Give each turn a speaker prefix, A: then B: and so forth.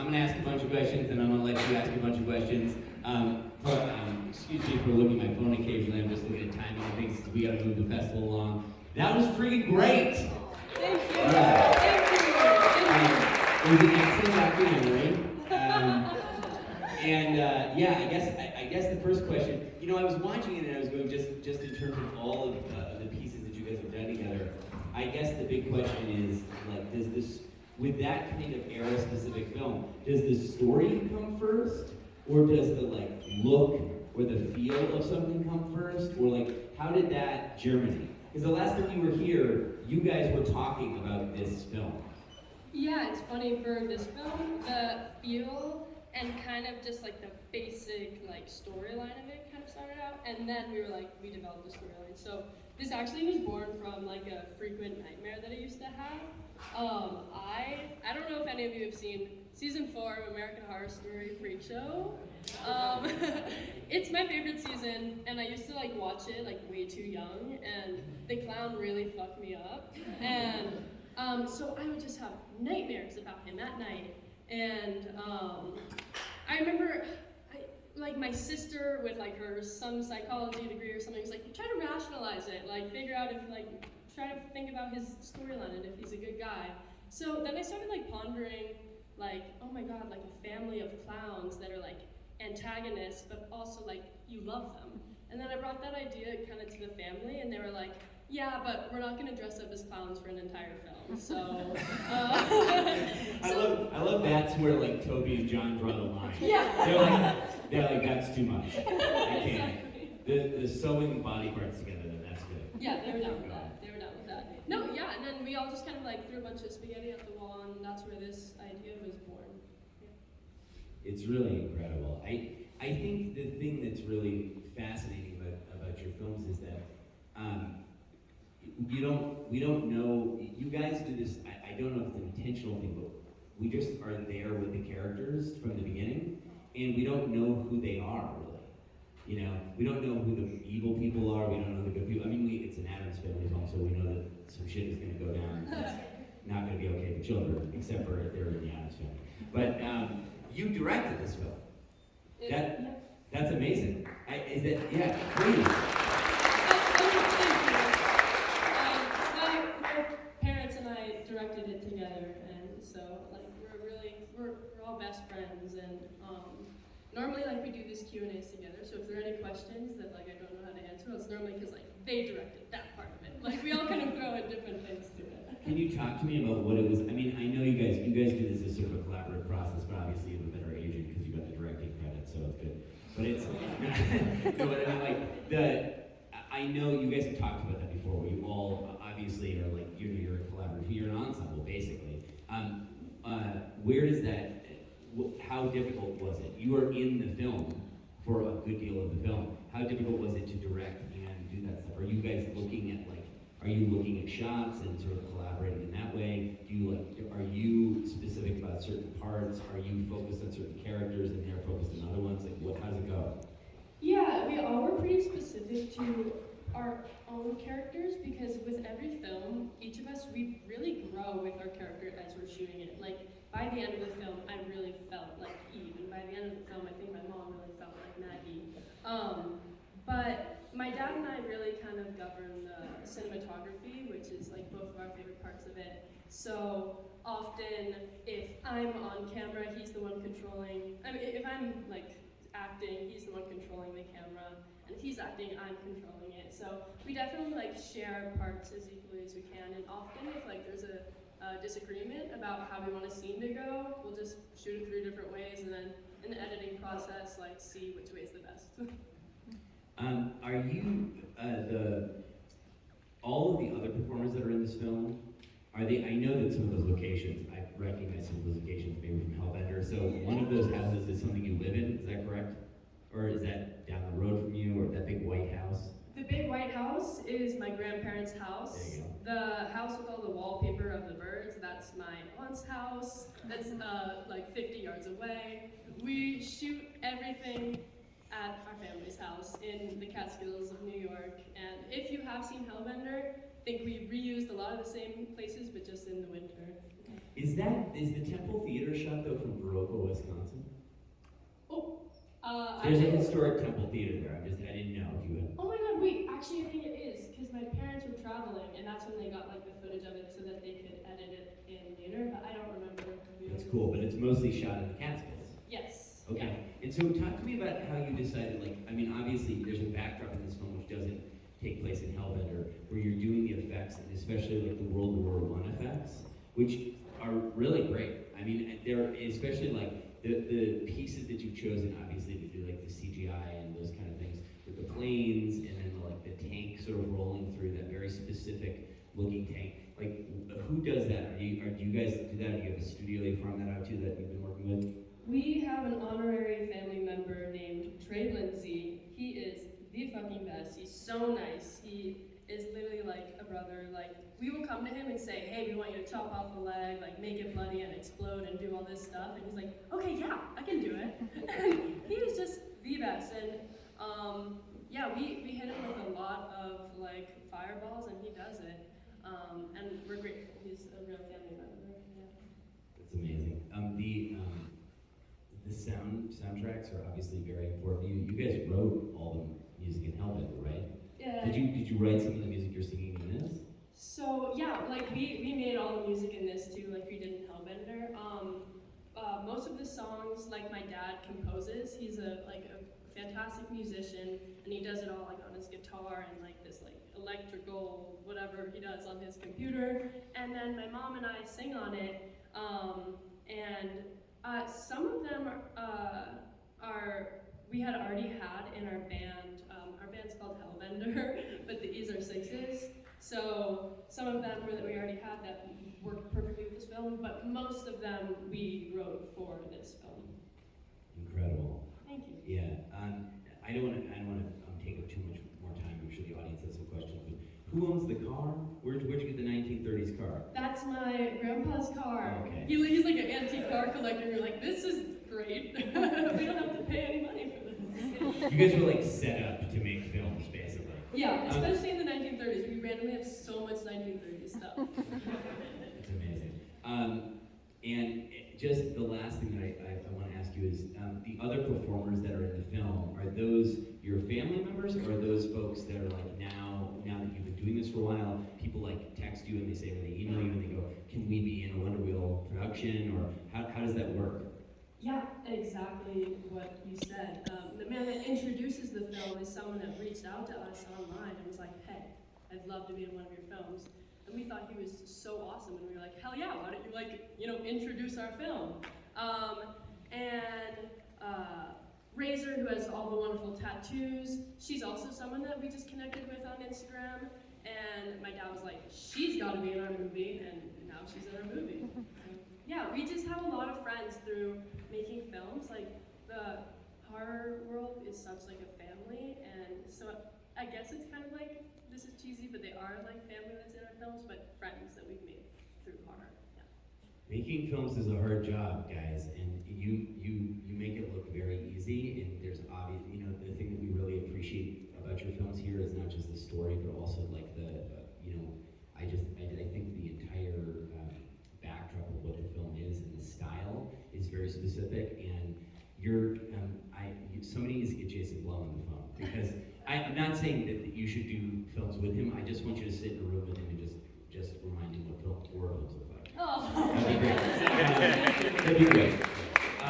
A: going to ask a bunch of questions, and I'm going to let you ask a bunch of questions. Excuse me for looking at my phone occasionally. I'm just looking at timing and things. We got to move the festival along. That was freaking great.
B: Thank you.
A: Yeah.
B: Thank you.
A: It was an excellent documentary. I guess the first question, I was watching it and I was going just in terms of all of the pieces that you guys have done together. I guess the big question is, like, does this, with that kind of era-specific film, does the story come first, or does the look or the feel of something come first, or how did that germinate? Because the last time you were here, you guys were talking about this film.
B: Yeah, it's funny, for this film, the feel and kind of just the basic storyline of it kind of started out, and then we developed the storyline. So this actually was born from a frequent nightmare that I used to have. I don't know if any of you have seen season 4 of American Horror Story Freak Show. It's my favorite season, and I used to watch it way too young, and the clown really fucked me up. And so I would just have nightmares about him at night. And I remember my sister with her some psychology degree or something was try to rationalize it, figure out if try to think about his storyline and if he's a good guy. So then I started pondering oh my god, a family of clowns that are antagonists, but also you love them. And then I brought that idea kind of to the family, and they were yeah, but we're not going to dress up as clowns for an entire film. So,
A: I love that's where Toby and John draw the line.
B: Yeah.
A: They're like that's too much. I can't.
B: Exactly.
A: The sewing body parts together, that's good.
B: Yeah, they were down with that. No, yeah, and then we all just kind of threw a bunch of spaghetti at the wall, and that's where this idea was born. Yeah.
A: It's really incredible. I think the thing that's really fascinating about your films is that we don't know, you guys do this, I don't know if it's an intentional thing, but we just are there with the characters from the beginning, and we don't know who they are, really. We don't know who the evil people are, we don't know who the good people. I mean, it's an Adams family film, so we know that some shit is going to go down that's not going to be okay for children, except for if they're in the Adams family. But you directed this film. That's amazing. Please.
B: My parents and I directed it together, and so we're all best friends, and normally we do these Q&As together. So if there are any questions that I don't know how to answer, it's normally because they directed that part of it. We all kind of throw in different things to it.
A: Can you talk to me about what it was? I mean, I know you guys do this as sort of a collaborative process, but obviously you have a better agent because you got the directing credit, so it's good. But it's no, but I mean, I know you guys have talked about that before, where you all obviously are you're a collaborative, you're an ensemble basically. Where does that? How difficult was it? You were in the film for a good deal of the film. How difficult was it to direct and do that stuff? Are you guys looking at are you looking at shots and sort of collaborating in that way? Are you specific about certain parts? Are you focused on certain characters and they're focused on other ones? How does it go?
B: Yeah, we all were pretty specific to our own characters, because with every film, each of us, we really grow with our character as we're shooting it. By the end of the film, I really felt like Eve, and by the end of the film, I think my mom really felt like Maggie. But my dad and I really kind of govern the cinematography, which is both of our favorite parts of it. So often, if I'm on camera, he's the one controlling. I mean, if I'm acting, he's the one controlling the camera, and if he's acting, I'm controlling it. So we definitely share parts as equally as we can, and often if there's a disagreement about how we want a scene to go, we'll just shoot it 3 different ways, and then in the editing process, see which way is the best.
A: Are you all of the other performers that are in this film? Are they? I know that some of those locations, I recognize some of those locations maybe from Hellbender. So one of those houses is something you live in. Is that correct? Or is that down the road from you, or that big white house?
B: The big white house is my grandparents' house.
A: There you go.
B: The house with all the wallpaper of the birds, that's my aunt's house. That's 50 yards away. We shoot everything at our family's house in the Catskills of New York. And if you have seen Hellbender, I think we reused a lot of the same places, but just in the winter.
A: Is the Temple Theater shot though from Viroqua, Wisconsin?
B: Oh,
A: There's a historic Temple Theater there. I didn't know if you had.
B: Oh my God! Wait, actually, I think it is because my parents were traveling, and that's when they got like the footage of it so that they could edit it in later. But I don't remember.
A: That's cool, but it's mostly shot in the Catskills.
B: Yes.
A: Okay.
B: Yeah.
A: And so talk to me about how you decided, like, I mean, obviously there's a backdrop in this film which doesn't take place in Hellbender, where you're doing the effects, and especially like the World War I effects, which are really great. I mean, they're especially like the pieces that you've chosen, obviously, to do like the CGI and those kind of things, with the planes and then the tank sort of rolling through that very specific looking tank. Like, who does that? Do you guys do that? Do you have a studio you farm that out to that you've been working with?
B: We have an honorary family member named Trey Lindsay. He is the fucking best. He's so nice. He is literally like a brother. Like, we will come to him and say, hey, we want you to chop off a leg, like make it bloody and explode and do all this stuff. And he's like, okay, yeah, I can do it. And he is just the best. And yeah, we hit him with a lot of like fireballs, and he does it. And we're grateful. He's a real family member. Yeah.
A: That's amazing. The soundtracks are obviously very important. You guys wrote all the music in Hellbender, right?
B: Yeah.
A: Did you write some of the music you're singing in this?
B: So yeah, like we made all the music in this too, like we did in Hellbender. Most of the songs, like my dad composes. He's a fantastic musician, and he does it all like on his guitar and like this like electrical whatever he does on his computer. And then my mom and I sing on it. Some of them we had already had in our band. Our band's called Hellbender, but the E's are sixes. So some of them that we already had that worked perfectly with this film, but most of them we wrote for this film.
A: Incredible.
B: Thank you.
A: Yeah. I don't want to take up too much more time. I'm sure the audience has some questions. But who owns the car? Where'd you get the 1930s car?
B: That's my grandpa's car.
A: Oh, okay.
B: He's like an antique car collector. You're like, this is great. We don't have to pay any money for this.
A: You guys were like set up to make films, basically.
B: Yeah, especially in the 1930s. We randomly have so much 1930s stuff.
A: That's amazing. And just the last thing that I want to ask you is, the other performers that are in the film, are those your family members, or are those folks that are like now that you've been doing this for a while, people like text you and they say, or they email you and they go, can we be in a Wonder Wheel production, or how does that work?
B: Yeah, exactly what you said. The man that introduces the film is someone that reached out to us online and was like, hey, I'd love to be in one of your films. And we thought he was so awesome, and we were like, hell yeah, why don't you introduce our film? Razor, who has all the wonderful tattoos, she's also someone that we just connected with on Instagram, and my dad was like, she's got to be in our movie, and now she's in our movie. Yeah, we just have a lot of friends through making films. Like, the horror world is such like a family, and so I guess it's kind of like, this is cheesy, but they are like family that's in our films, but friends that we've made through horror. Yeah.
A: Making films is a hard job, guys, and you make it look very easy, and there's obvious, the thing that we really appreciate about your films here is not just the story, but also like I think the entire backdrop of what the film is and the style is very specific, and somebody needs to get Jason Blum on the phone, because I'm not saying that you should do films with him. I just want you to sit in a room with him and just remind him what horror films look like.
B: Oh.
A: That'd be great. That'd be great.